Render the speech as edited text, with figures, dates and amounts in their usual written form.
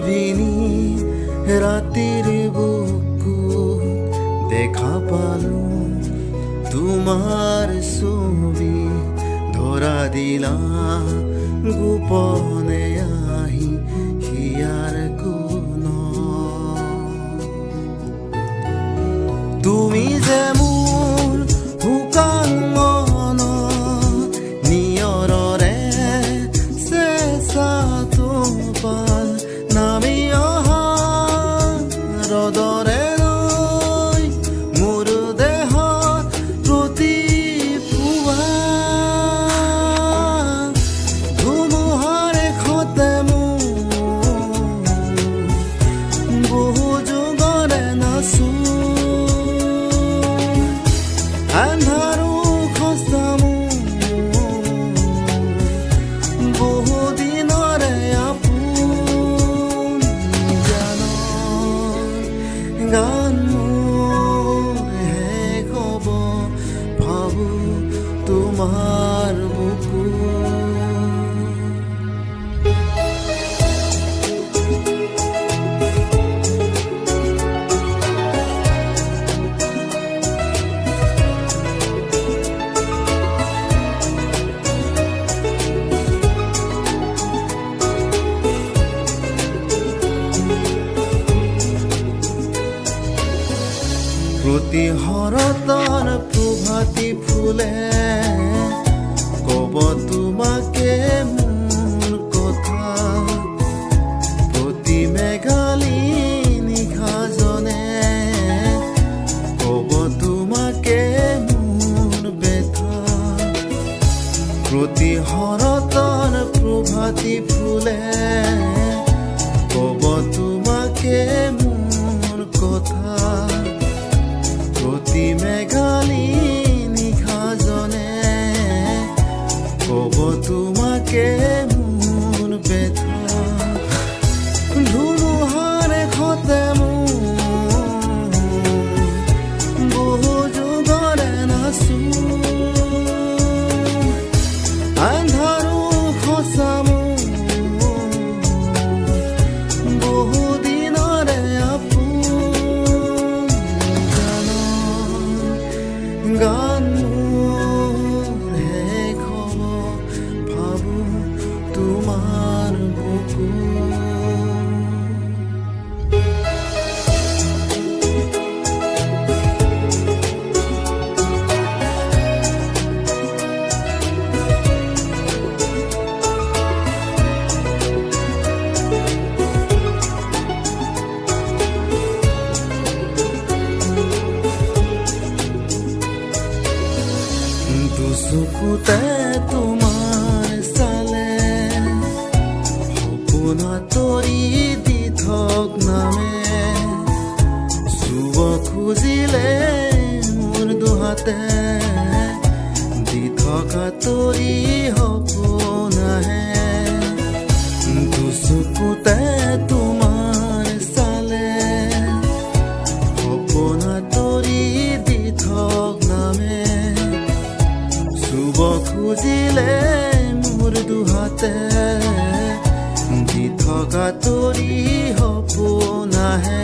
নিৰিবিনি ৰাতিৰ বুকুত দেখা পালোঁ তোমাৰ ছবি ধৰা দিলা গোপনে আহি হিয়াৰ কোণত তুমি যে মোৰ শুকান মনত নিয়ৰৰে চেঁচা টোপাল নামি অহা ৰদৰে লৈ মোৰ দেহত প্ৰতি পুৱা ধুমুহাৰ খতে বহু যুগৰে নাচো আন্ধাৰো খস্তামো বহু দিনৰে আপোন গান মোৰ শেষ হ'ব ভাবোঁ তোমাৰ বুকুত প্ৰতি শৰতৰ প্ৰভাতী ফুলে ক'ব তোমাকে মোৰ কথা প্ৰতি মেঘালী নিশাজনে ক'ব তোমাকে মোৰ ব্যথা প্ৰতি শৰতৰ প্ৰভাতী ফুলে ক'ব তোমাকে মোৰ কথা প্ৰতি মেঘালী নিশাজনে ক'ব তোমাকে মোৰ ব্যথা ধুমুহাৰ খতে বহু যুগৰে নাচো আন্ধাৰো খচামো বহু দিনৰে গান মোৰ শেষ হ'ব ভাবোঁ তোমাৰ বুকুত দুচকুতে তোমাৰ চালে সপোন তৰি দি থক নামে চুব খুজিলে মোৰ দুহাতে দি থকা তৰি সপোন আহে দুচকুতে তোমাৰ চালে সপোন তৰি দি থক নামে চুব খুজিলে মোৰ দুহাতে দি থকা তৰি সপোন আহে